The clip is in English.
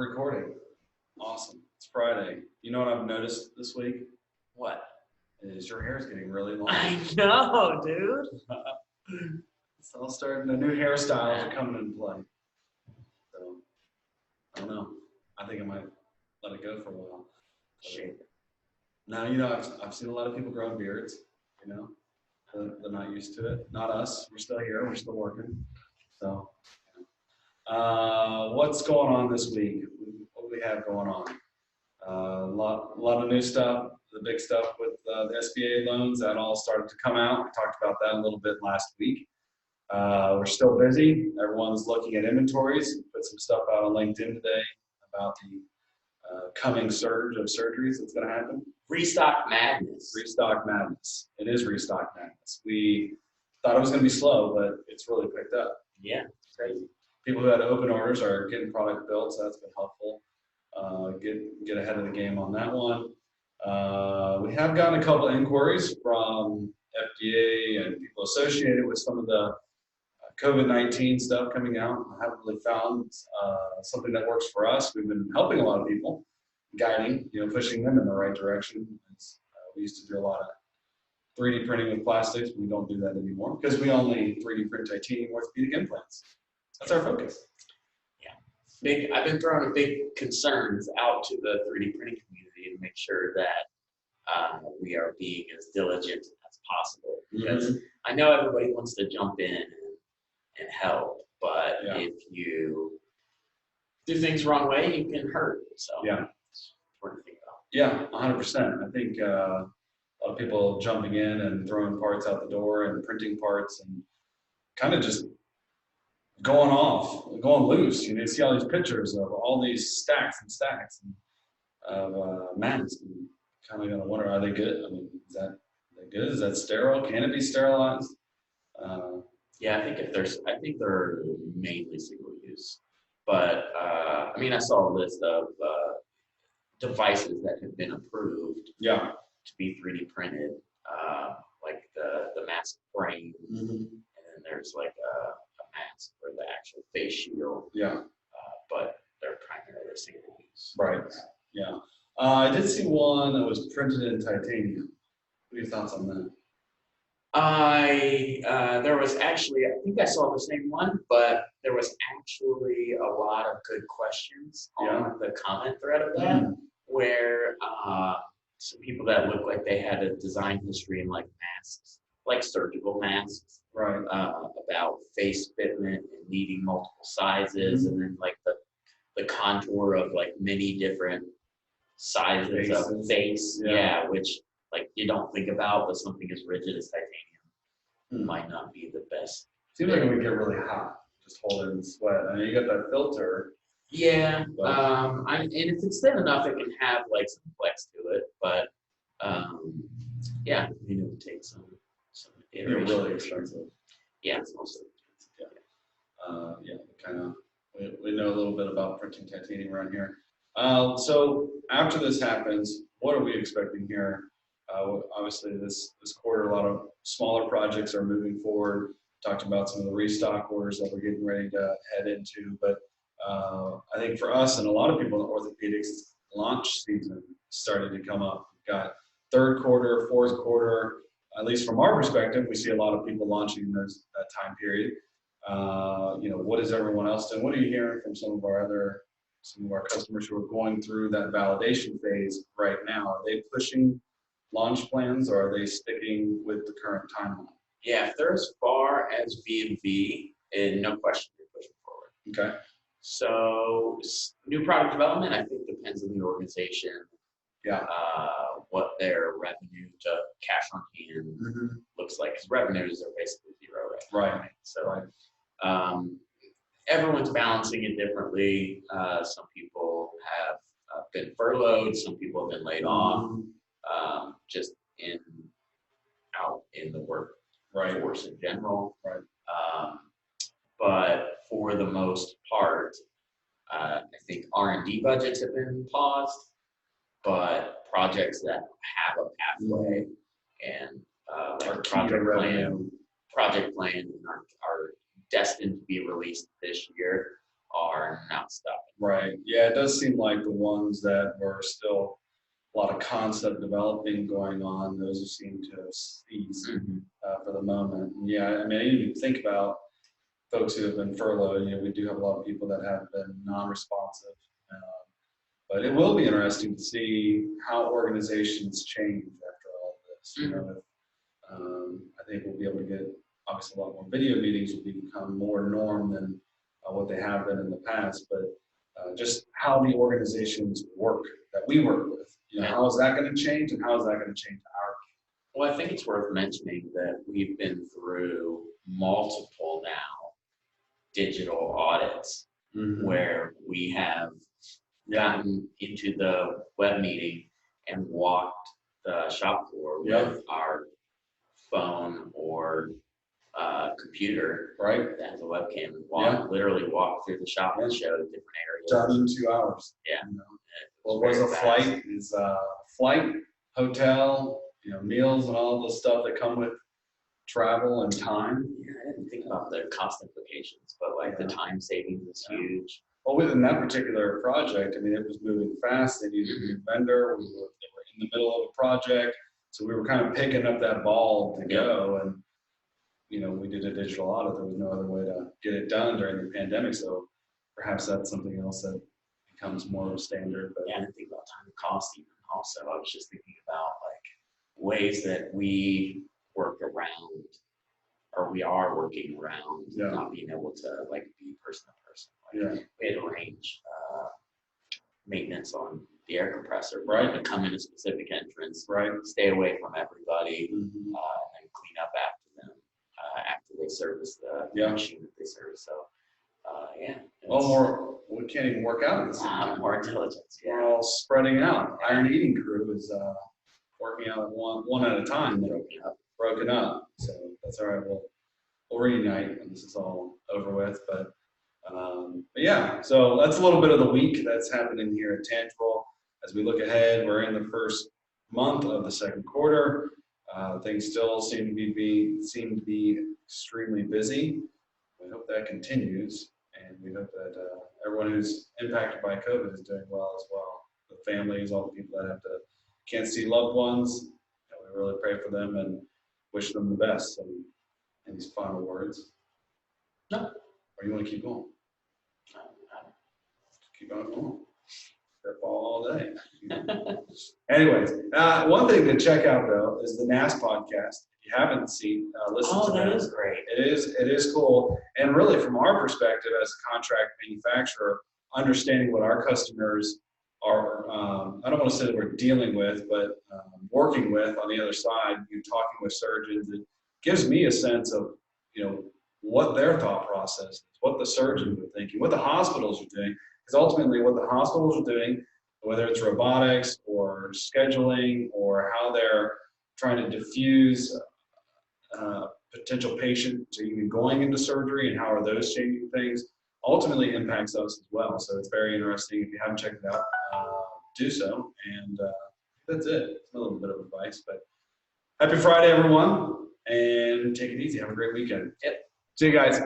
Recording. Awesome. It's Friday. You know what I've noticed this week? What? Is your hair is getting really long. I know, dude. It's all starting. The new hairstyles are coming into play. So, I don't know. I think I might let it go for a while. Shit. Now, I've seen a lot of people growing beards, They're not used to it. Not us. We're still here. We're still working. So, what's going on this week? What do we have going on? A lot of new stuff. The big stuff with the SBA loans, that all started to come out. We talked about that a little bit last week. We're still busy. Everyone's looking at inventories. Put some stuff out on LinkedIn today about the coming surge of surgeries that's going to happen. Restock madness. Restock madness. It is restock madness. We thought it was going to be slow, but it's really picked up. Yeah, it's crazy. People who had open orders are getting product built, so that's been helpful. Get ahead of the game on that one. We have gotten a couple of inquiries from FDA and people associated with some of the COVID-19 stuff coming out. I haven't really found something that works for us. We've been helping a lot of people, guiding, pushing them in the right direction. We used to do a lot of 3D printing with plastics. We don't do that anymore because we only 3D print titanium orthopedic implants. That's our focus. I've been throwing a big concerns out to the 3D printing community to make sure that we are being as diligent as possible. Because I know everybody wants to jump in and help, but if you do things wrong way, you can hurt. So it's important to think about. Yeah, 100%. I think a lot of people jumping in and throwing parts out the door and printing parts and kind of just going loose. You see all these pictures of all these stacks and stacks of masks. And kind of gonna wonder, are they good? I mean, is that good? Is that sterile? Can it be sterilized? I think they're mainly single use. But I saw a list of devices that have been approved to be 3D printed, like the mask frame, and then there's like a mask for the actual face shield. But they're primarily single use. Right. Yeah. I did see one that was printed in titanium. What are your thoughts on that? There was actually, I think I saw the same one, but there was actually a lot of good questions on the comment thread of that, where some people that looked like they had a design history in like masks, like surgical masks, about face fitment and needing multiple sizes, and then like the contour of like many different sizes of face, which like you don't think about, but something as rigid as titanium might not be the best. Seems like it would get really hot, just hold it in sweat. I mean, you got that filter. Yeah, and if it's thin enough, it can have like some flex to it, but it would take some iteration. Really expensive. Yeah, it's mostly expensive. We know a little bit about printing titanium around here. So after this happens, what are we expecting here? Obviously, this quarter, a lot of smaller projects are moving forward. Talked about some of the restock orders that we're getting ready to head into. But I think for us and a lot of people in orthopedics, launch season started to come up. We've got third quarter, fourth quarter. At least from our perspective, we see a lot of people launching in that time period. What is everyone else doing? What are you hearing from some of our customers who are going through that validation phase right now? Are they pushing launch plans, or are they sticking with the current timeline? Yeah, if they're as far as V&V, and no question they're pushing forward. Okay. So new product development, I think, depends on the organization. What their revenue to cash on hand looks like, because revenues are basically zero right? So everyone's balancing it differently. Some people have been furloughed, some people have been laid off, just out in the workforce in general. But for the most part, I think R&D budgets have been paused, but projects that have a pathway and like project plan are destined to be released this year are not stopping. Right. Yeah, it does seem like the ones that were still a lot of concept developing going on, those seem to have ceased for the moment. And yeah, I mean, you think about folks who have been furloughed. We do have a lot of people that have been non-responsive. But it will be interesting to see how organizations change after all of this. I think we'll be able to get, obviously, a lot more video meetings will become more norm than what they have been in the past. But just how the organizations work that we work with, how is that going to change, and how is that going to change our? Well, I think it's worth mentioning that we've been through multiple now digital audits where we have gotten into the web meeting and walked the shop floor with our phone or computer that has a webcam and literally walk through the shop and show different areas. Done in 2 hours. Yeah. What was a flight is flight, hotel, meals and all the stuff that come with travel and time. Yeah, I didn't think about the cost implications, but like the time savings is huge. Well, within that particular project, I mean, it was moving fast. They needed a new vendor. They were in the middle of a project. So we were kind of picking up that ball to go. And, we did a digital audit. There was no other way to get it done during the pandemic. So perhaps that's something else that becomes more of a standard. But yeah, I didn't think about time and cost even also. I was just thinking about like ways that we work around, or we are working around not being able to like be person to person. We had to arrange maintenance on the air compressor, to come in a specific entrance, stay away from everybody, and then clean up after them after they service the machine that they service. So we can't even work out at the same time. More intelligence. We're all spreading out. Iron Eating Crew is working out one at a time. Broken up. So that's all right. We'll reunite when this is all over with. But yeah, so that's a little bit of the week that's happening here at Tangible. As we look ahead, we're in the first month of the second quarter. Things still seem to be extremely busy. We hope that continues, and we hope that everyone who's impacted by COVID is doing well as well. The families, all the people that can't see loved ones, we really pray for them and wish them the best. So, any final words? No. Or you want to keep going? Keep on going. All day. Anyways, one thing to check out though is the NAS podcast. If you haven't listened to that is great. It is cool. And really, from our perspective as a contract manufacturer, understanding what our customers are, I don't want to say that we're dealing with, but working with on the other side, talking with surgeons, it gives me a sense of, what their thought process is, what the surgeons are thinking, what the hospitals are doing. Because ultimately what the hospitals are doing, whether it's robotics or scheduling or how they're trying to diffuse potential patient to even going into surgery and how are those changing things, ultimately impacts us as well. So it's very interesting. If you haven't checked it out, do so. And that's it. It's a little bit of advice, but happy Friday, everyone, and take it easy. Have a great weekend. Yep. See you guys.